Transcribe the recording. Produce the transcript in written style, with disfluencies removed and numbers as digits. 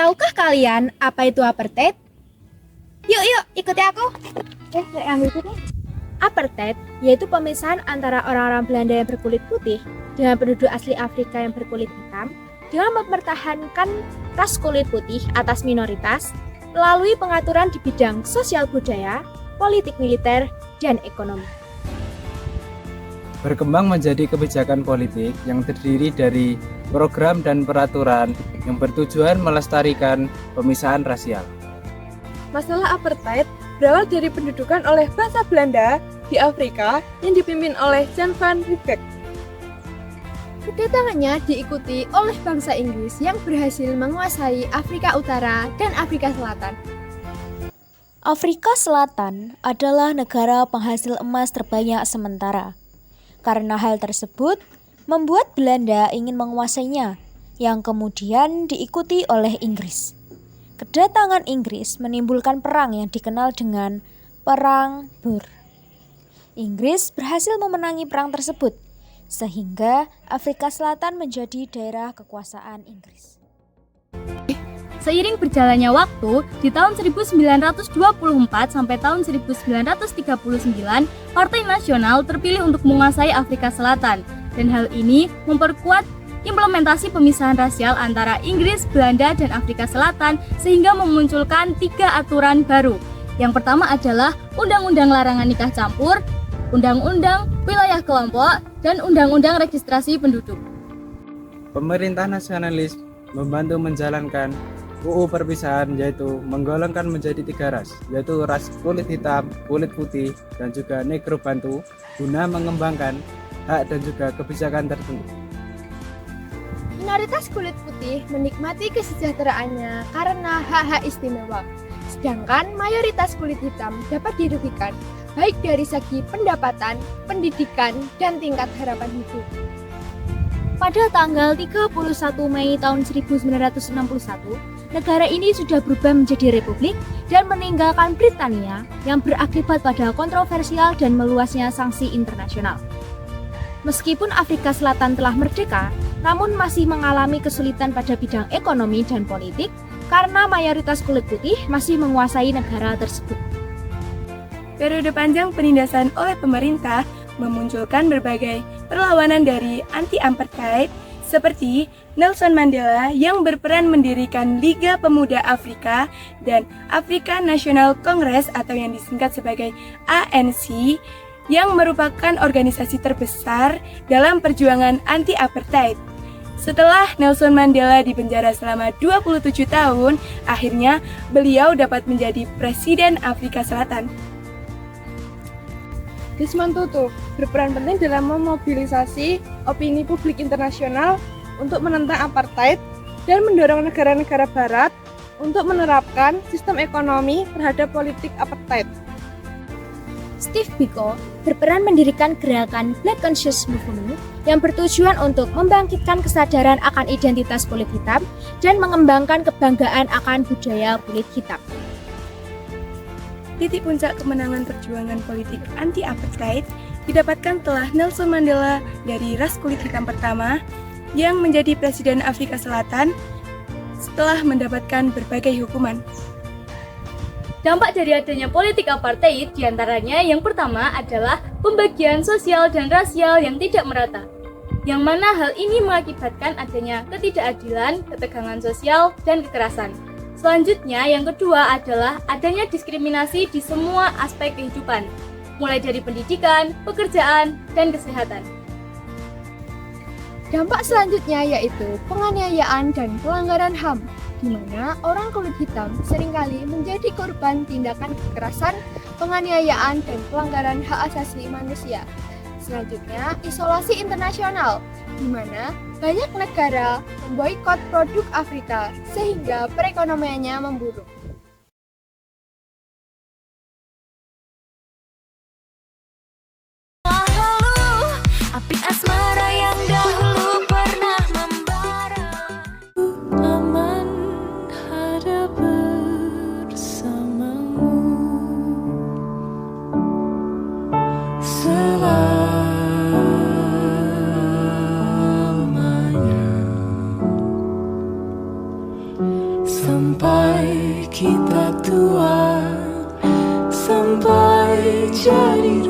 Tahukah kalian apa itu apartheid? Yuk, ikuti aku. Ambil ikuti. Apartheid yaitu pemisahan antara orang-orang Belanda yang berkulit putih dengan penduduk asli Afrika yang berkulit hitam dengan mempertahankan ras kulit putih atas minoritas melalui pengaturan di bidang sosial budaya, politik militer, dan ekonomi. Berkembang menjadi kebijakan politik yang terdiri dari program dan peraturan yang bertujuan melestarikan pemisahan rasial. Masalah apartheid berawal dari pendudukan oleh bangsa Belanda di Afrika yang dipimpin oleh Jan van Riebeeck. Kedatangannya diikuti oleh bangsa Inggris yang berhasil menguasai Afrika Utara dan Afrika Selatan. Afrika Selatan adalah negara penghasil emas terbanyak sementara. Karena hal tersebut, membuat Belanda ingin menguasainya, yang kemudian diikuti oleh Inggris. Kedatangan Inggris menimbulkan perang yang dikenal dengan Perang Boer. Inggris berhasil memenangi perang tersebut, sehingga Afrika Selatan menjadi daerah kekuasaan Inggris. Seiring berjalannya waktu, di tahun 1924 sampai tahun 1939, Partai Nasional terpilih untuk menguasai Afrika Selatan, dan hal ini memperkuat implementasi pemisahan rasial antara Inggris, Belanda, dan Afrika Selatan sehingga memunculkan 3 aturan baru. Yang pertama adalah Undang-Undang Larangan Nikah Campur, Undang-Undang Wilayah Kelompok, dan Undang-Undang Registrasi Penduduk. Pemerintah nasionalis membantu menjalankan UU perpisahan, yaitu menggolongkan menjadi 3 ras, yaitu ras kulit hitam, kulit putih, dan juga negro bantu, guna mengembangkan hak dan juga kebijakan tertentu. Minoritas kulit putih menikmati kesejahteraannya karena hak-hak istimewa, sedangkan mayoritas kulit hitam dapat dirugikan, baik dari segi pendapatan, pendidikan, dan tingkat harapan hidup. Pada tanggal 31 Mei tahun 1961, negara ini sudah berubah menjadi republik dan meninggalkan Britania yang berakibat pada kontroversial dan meluasnya sanksi internasional. Meskipun Afrika Selatan telah merdeka, namun masih mengalami kesulitan pada bidang ekonomi dan politik karena mayoritas kulit putih masih menguasai negara tersebut. Periode panjang penindasan oleh pemerintah memunculkan berbagai perlawanan dari anti-apartheid seperti Nelson Mandela yang berperan mendirikan Liga Pemuda Afrika dan African National Congress atau yang disingkat sebagai ANC yang merupakan organisasi terbesar dalam perjuangan anti-apartheid. Setelah Nelson Mandela dipenjara selama 27 tahun, akhirnya beliau dapat menjadi Presiden Afrika Selatan. Desmond Tutu berperan penting dalam memobilisasi opini publik internasional untuk menentang apartheid dan mendorong negara-negara barat untuk menerapkan sistem ekonomi terhadap politik apartheid. Steve Biko berperan mendirikan gerakan Black Conscious Movement yang bertujuan untuk membangkitkan kesadaran akan identitas kulit hitam dan mengembangkan kebanggaan akan budaya kulit hitam. Titik puncak kemenangan perjuangan politik anti-apartheid didapatkan setelah Nelson Mandela dari ras kulit hitam pertama yang menjadi Presiden Afrika Selatan setelah mendapatkan berbagai hukuman. Dampak dari adanya politik apartheid diantaranya yang pertama adalah pembagian sosial dan rasial yang tidak merata, yang mana hal ini mengakibatkan adanya ketidakadilan, ketegangan sosial, dan kekerasan. Selanjutnya, yang kedua adalah adanya diskriminasi di semua aspek kehidupan, mulai dari pendidikan, pekerjaan, dan kesehatan. Dampak selanjutnya yaitu penganiayaan dan pelanggaran HAM, di mana orang kulit hitam seringkali menjadi korban tindakan kekerasan, penganiayaan, dan pelanggaran hak asasi manusia. Selanjutnya, isolasi internasional, di mana banyak negara memboikot produk Afrika sehingga perekonomiannya memburuk. Api asmara yang dahulu pernah membara, aman ada bersamamu selamanya. sampai kita tua, sampai jadi